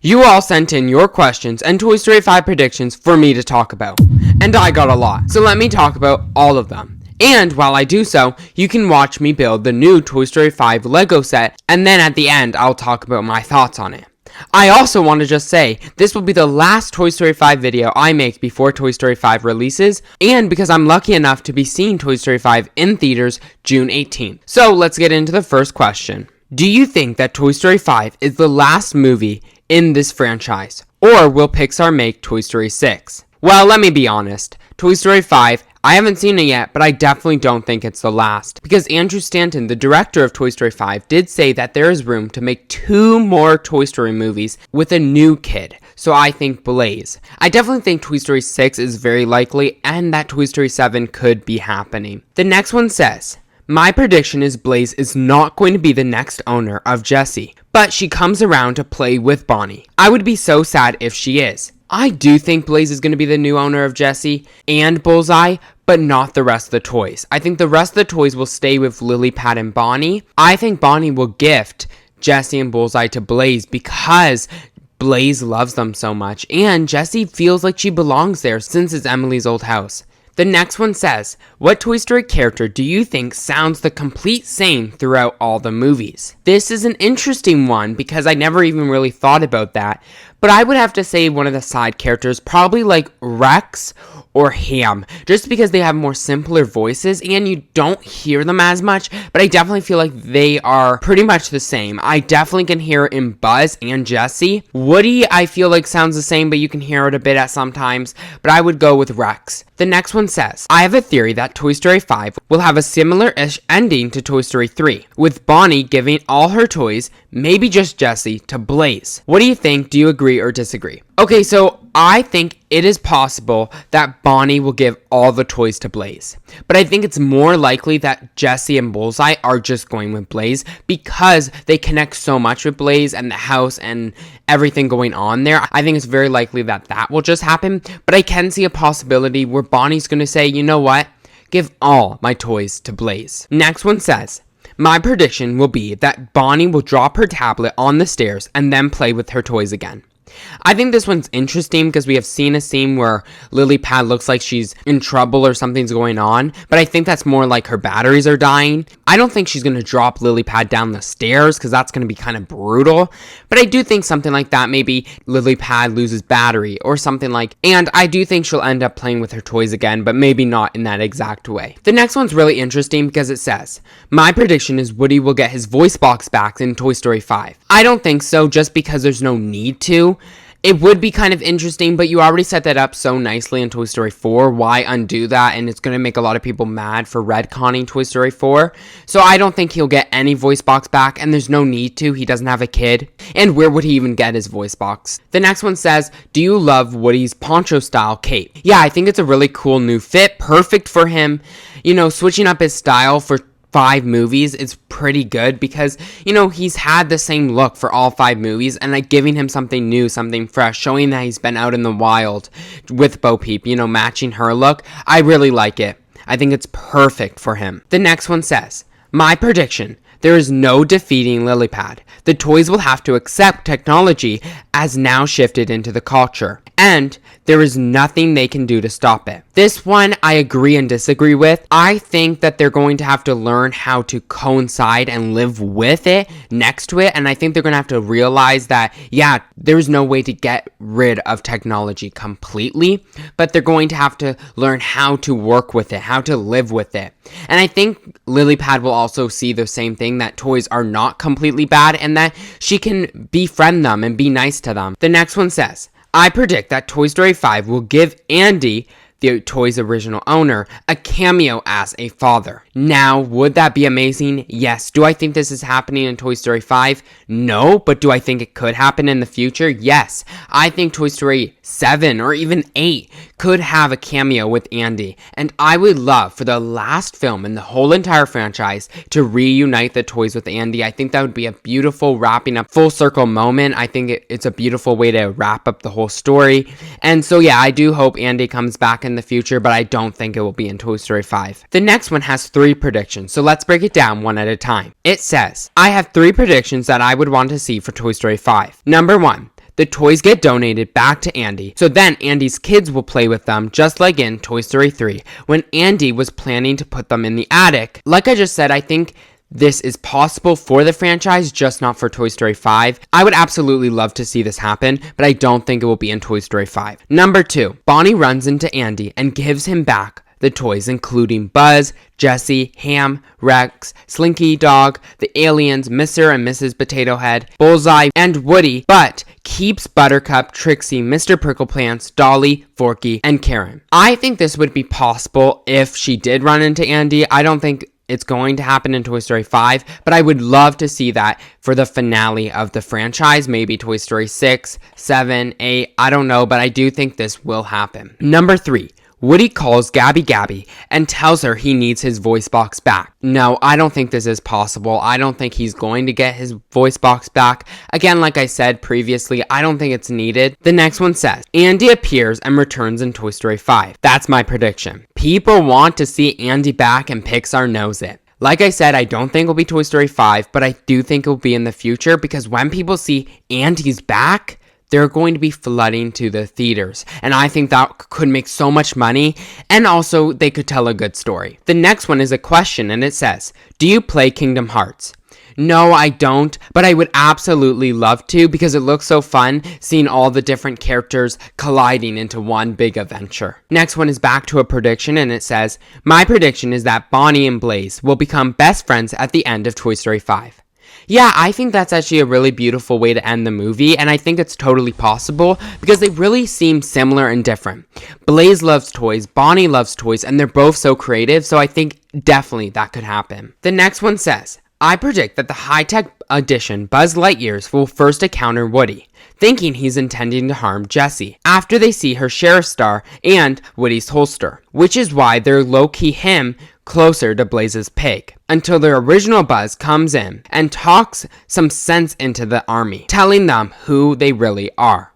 You all sent in your questions and Toy Story 5 predictions for me to talk about. And I got a lot, so let me talk about all of them. And while I do so, you can watch me build the new Toy Story 5 Lego set, and then at the end, I'll talk about my thoughts on it. I also want to just say, this will be the last Toy Story 5 video I make before Toy Story 5 releases, and because I'm lucky enough to be seeing Toy Story 5 in theaters June 18th. So let's get into the first question. Do you think that Toy Story 5 is the last movie in this franchise, or will Pixar make Toy Story 6? Well, let me be honest. Toy Story 5, I haven't seen it yet, but I definitely don't think it's the last. Because Andrew Stanton, the director of Toy Story 5, did say that there is room to make 2 more Toy Story movies with a new kid. So I think Blaze. I definitely think Toy Story 6 is very likely, and that Toy Story 7 could be happening. The next one says, my prediction is Blaze is not going to be the next owner of Jessie, but she comes around to play with Bonnie. I would be so sad if she is. I do think Blaze is going to be the new owner of Jessie and Bullseye, but not the rest of the toys. I think the rest of the toys will stay with Lily Pad and Bonnie. I think Bonnie will gift Jessie and Bullseye to Blaze because Blaze loves them so much, and Jessie feels like she belongs there since it's Emily's old house. The next one says, what Toy Story character do you think sounds the complete same throughout all the movies? This is an interesting one because I never even really thought about that, but I would have to say one of the side characters, probably like Rex or Ham, just because they have more simpler voices and you don't hear them as much, but I definitely feel like they are pretty much the same. I definitely can hear it in Buzz and Jessie. Woody, I feel like sounds the same, but you can hear it a bit at sometimes, but I would go with Rex. The next one says, I have a theory that Toy Story 5 will have a similar-ish ending to Toy Story 3, with Bonnie giving all her toys, maybe just Jessie, to Blaze. What do you think? Do you agree or disagree? Okay, so I think it is possible that Bonnie will give all the toys to Blaze. But I think it's more likely that Jessie and Bullseye are just going with Blaze because they connect so much with Blaze and the house and everything going on there. I think it's very likely that that will just happen. But I can see a possibility where Bonnie's going to say, you know what? Give all my toys to Blaze. Next one says, my prediction will be that Bonnie will drop her tablet on the stairs and then play with her toys again. I think this one's interesting because we have seen a scene where Lily Pad looks like she's in trouble or something's going on, but I think that's more like her batteries are dying. I don't think she's going to drop Lily Pad down the stairs because that's going to be kind of brutal, but I do think something like that, maybe Lily Pad loses battery or something like, and I do think she'll end up playing with her toys again, but maybe not in that exact way. The next one's really interesting because it says, my prediction is Woody will get his voice box back in Toy Story 5. I don't think so, just because there's no need to. It would be kind of interesting, but you already set that up so nicely in Toy Story 4. Why undo that? And it's going to make a lot of people mad for retconning Toy Story 4. So I don't think he'll get any voice box back, and there's no need to. He doesn't have a kid. And where would he even get his voice box? The next one says, do you love Woody's poncho-style cape? Yeah, I think it's a really cool new fit. Perfect for him. You know, switching up his style for 5 movies is pretty good because, you know, he's had the same look for all 5 movies and like giving him something new, something fresh, showing that he's been out in the wild with Bo Peep, you know, matching her look. I really like it. I think it's perfect for him. The next one says, my prediction, there is no defeating Lily Pad. The toys will have to accept technology as now shifted into the culture, and there is nothing they can do to stop it. This one I agree and disagree with. I think that they're going to have to learn how to coincide and live with it, next to it, and I think they're going to have to realize that, yeah, there's no way to get rid of technology completely, but they're going to have to learn how to work with it, how to live with it. And I think Lily Pad will also see the same thing, that toys are not completely bad and that she can befriend them and be nice to them. The next one says, I predict that Toy Story 5 will give Andy, the toy's original owner, a cameo as a father. Now, would that be amazing? Yes. Do I think this is happening in Toy Story 5? No. But do I think it could happen in the future? Yes. I think Toy Story 7 or even 8 could have a cameo with Andy. And I would love for the last film in the whole entire franchise to reunite the toys with Andy. I think that would be a beautiful wrapping up full circle moment. I think it's a beautiful way to wrap up the whole story. And so yeah, I do hope Andy comes back in the future, but I don't think it will be in Toy Story 5. The next one has 3 predictions, so let's break it down one at a time. It says, I have 3 predictions that I would want to see for Toy Story 5. Number 1, the toys get donated back to Andy. So then Andy's kids will play with them, just like in Toy Story 3, when Andy was planning to put them in the attic. Like I just said, I think this is possible for the franchise, just not for Toy Story 5. I would absolutely love to see this happen, but I don't think it will be in Toy Story 5. Number 2, Bonnie runs into Andy and gives him back the toys, including Buzz, Jessie, Ham, Rex, Slinky Dog, the aliens, Mr. and Mrs. Potato Head, Bullseye, and Woody, but keeps Buttercup, Trixie, Mr. Prickleplants, Dolly, Forky, and Karen. I think this would be possible if she did run into Andy. I don't think it's going to happen in Toy Story 5, but I would love to see that for the finale of the franchise, maybe Toy Story 6, 7, 8, I don't know, but I do think this will happen. Number 3, Woody calls Gabby Gabby and tells her he needs his voice box back. No, I don't think this is possible. I don't think he's going to get his voice box back. Again, like I said previously, I don't think it's needed. The next one says, Andy appears and returns in Toy Story 5. That's my prediction. People want to see Andy back and Pixar knows it. Like I said, I don't think it'll be Toy Story 5, but I do think it'll be in the future because when people see Andy's back, they're going to be flooding to the theaters. And I think that could make so much money. And also, they could tell a good story. The next one is a question, and it says, do you play Kingdom Hearts? No, I don't, but I would absolutely love to because it looks so fun seeing all the different characters colliding into one big adventure. Next one is back to a prediction, and it says, my prediction is that Bonnie and Blaze will become best friends at the end of Toy Story 5. Yeah, I think that's actually a really beautiful way to end the movie, and I think it's totally possible because they really seem similar and different. Blaze loves toys, Bonnie loves toys, and they're both so creative, so I think definitely that could happen. The next one says, I predict that the high-tech edition Buzz Lightyears will first encounter Woody, thinking he's intending to harm Jessie, after they see her sheriff star and Woody's holster, which is why they're low-key him closer to Blaze's pig, until the original Buzz comes in and talks some sense into the army, telling them who they really are.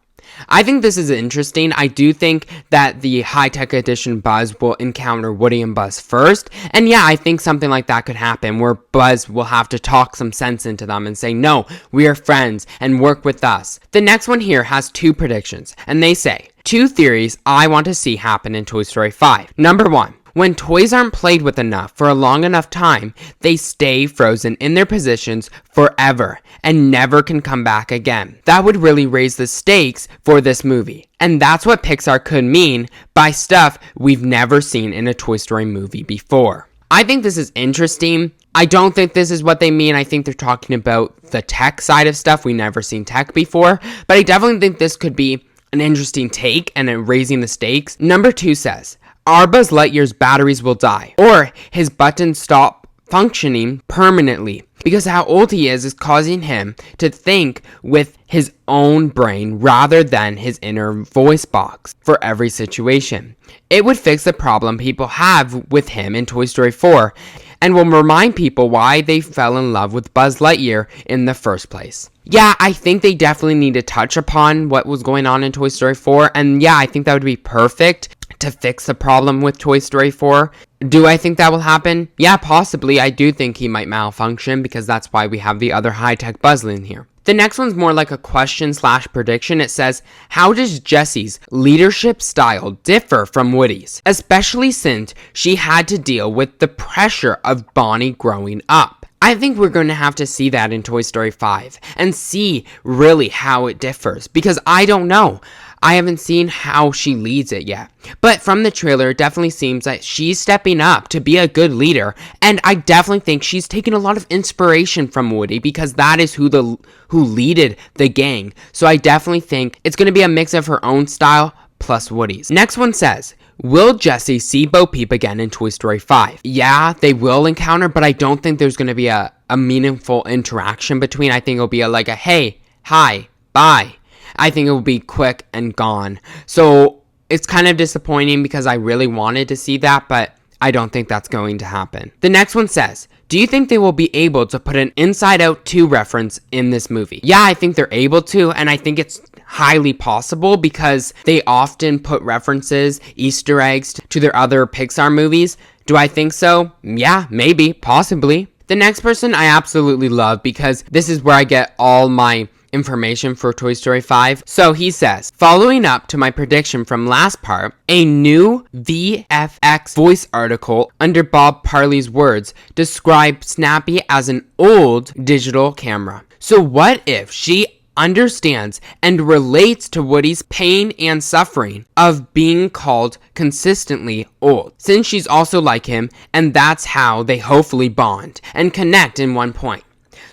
I think this is interesting. I do think that the high-tech edition Buzz will encounter Woody and Buzz first, and yeah, I think something like that could happen, where Buzz will have to talk some sense into them and say, no, we are friends, and work with us. The next one here has 2 predictions, and they say, 2 theories I want to see happen in Toy Story 5. Number 1. When toys aren't played with enough for a long enough time, they stay frozen in their positions forever and never can come back again. That would really raise the stakes for this movie. And that's what Pixar could mean by stuff we've never seen in a Toy Story movie before. I think this is interesting. I don't think this is what they mean. I think they're talking about the tech side of stuff. We've never seen tech before. But I definitely think this could be an interesting take and raising the stakes. Number 2 says, our Buzz Lightyear's batteries will die, or his buttons stop functioning permanently, because how old he is causing him to think with his own brain rather than his inner voice box for every situation. It would fix the problem people have with him in Toy Story 4, and will remind people why they fell in love with Buzz Lightyear in the first place. Yeah, I think they definitely need to touch upon what was going on in Toy Story 4, and yeah, I think that would be perfect to fix the problem with Toy Story 4. Do I think that will happen? Yeah, possibly. I do think he might malfunction because that's why we have the other high-tech Buzz in here. The next one's more like a question/prediction. It says, how does Jessie's leadership style differ from Woody's? Especially since she had to deal with the pressure of Bonnie growing up. I think we're going to have to see that in Toy Story 5 and see really how it differs because I don't know. I haven't seen how she leads it yet. But from the trailer, it definitely seems that she's stepping up to be a good leader. And I definitely think she's taken a lot of inspiration from Woody because that is who leaded the gang. So I definitely think it's going to be a mix of her own style plus Woody's. Next one says, will Jessie see Bo Peep again in Toy Story 5? Yeah, they will encounter, but I don't think there's going to be a meaningful interaction between. I think it'll be like a hey, hi, bye. I think it will be quick and gone. So it's kind of disappointing because I really wanted to see that, but I don't think that's going to happen. The next one says, do you think they will be able to put an Inside Out 2 reference in this movie? Yeah, I think they're able to, and I think it's highly possible because they often put references, Easter eggs to their other Pixar movies. Do I think so? Yeah, maybe, possibly. The next person I absolutely love because this is where I get all my information for Toy Story 5. So he says, following up to my prediction from last part, a new VFX voice article under Bob Parley's words described Snappy as an old digital camera. So what if she understands and relates to Woody's pain and suffering of being called consistently old, since she's also like him, and that's how they hopefully bond and connect in one point.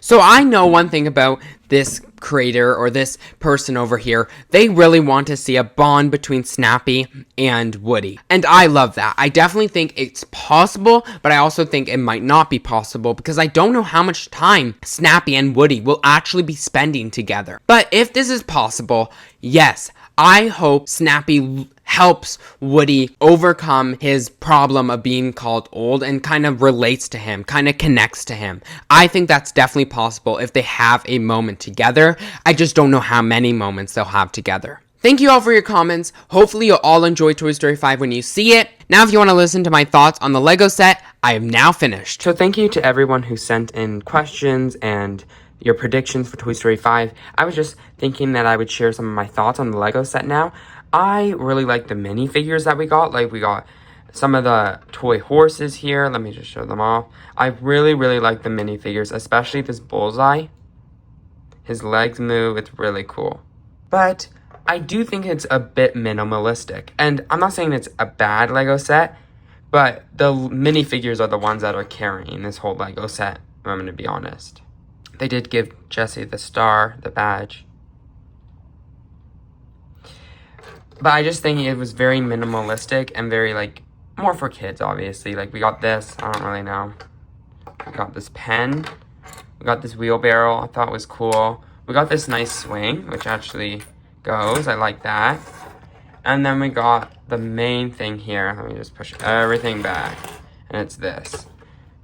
So I know one thing about this creator or this person over here. They really want to see a bond between Snappy and Woody. And I love that. I definitely think it's possible, but I also think it might not be possible because I don't know how much time Snappy and Woody will actually be spending together. But if this is possible, yes, I hope Snappy helps Woody overcome his problem of being called old and kind of relates to him, kind of connects to him. I think that's definitely possible if they have a moment together. I just don't know how many moments they'll have together. Thank you all for your comments. Hopefully you'll all enjoy Toy Story 5 when you see it. Now if you want to listen to my thoughts on the Lego set, I am now finished. So thank you to everyone who sent in questions and your predictions for Toy Story 5. I was just thinking that I would share some of my thoughts on the Lego set now. I really like the minifigures that we got. Like, we got some of the toy horses here. Let me just show them off. I really, really like the minifigures, especially this Bullseye. His legs move. It's really cool. But I do think it's a bit minimalistic. And I'm not saying it's a bad Lego set, but the minifigures are the ones that are carrying this whole Lego set, I'm going to be honest. They did give Jessie the star, the badge. But I just think it was very minimalistic and very, like, more for kids, obviously. Like, we got this. I don't really know. We got this pen. We got this wheelbarrow. I thought was cool. We got this nice swing, which actually goes. I like that. And then we got the main thing here. Let me just push everything back. And it's this,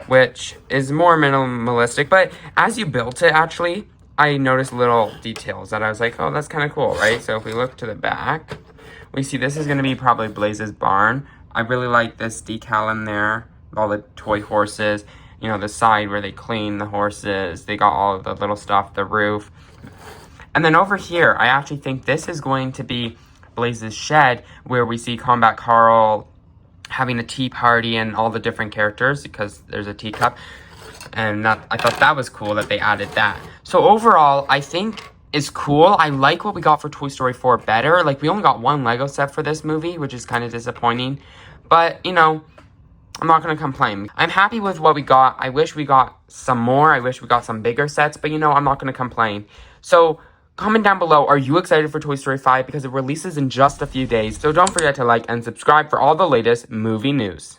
which is more minimalistic. But as you built it, actually, I noticed little details that I was like, oh, that's kind of cool, right? So if we look to the back, we see this is going to be probably Blaze's barn. I really like this decal in there, all the toy horses. You know, the side where they clean the horses. They got all of the little stuff, the roof. And then over here, I actually think this is going to be Blaze's shed, where we see Combat Carl having a tea party and all the different characters, because there's a teacup. And I thought that was cool that they added that. So overall, I think is cool. I like what we got for Toy Story 4 better. Like, we only got one Lego set for this movie, which is kind of disappointing. But, you know, I'm not going to complain. I'm happy with what we got. I wish we got some more. I wish we got some bigger sets. But, you know, I'm not going to complain. So, comment down below, are you excited for Toy Story 5? Because it releases in just a few days. So don't forget to like and subscribe for all the latest movie news.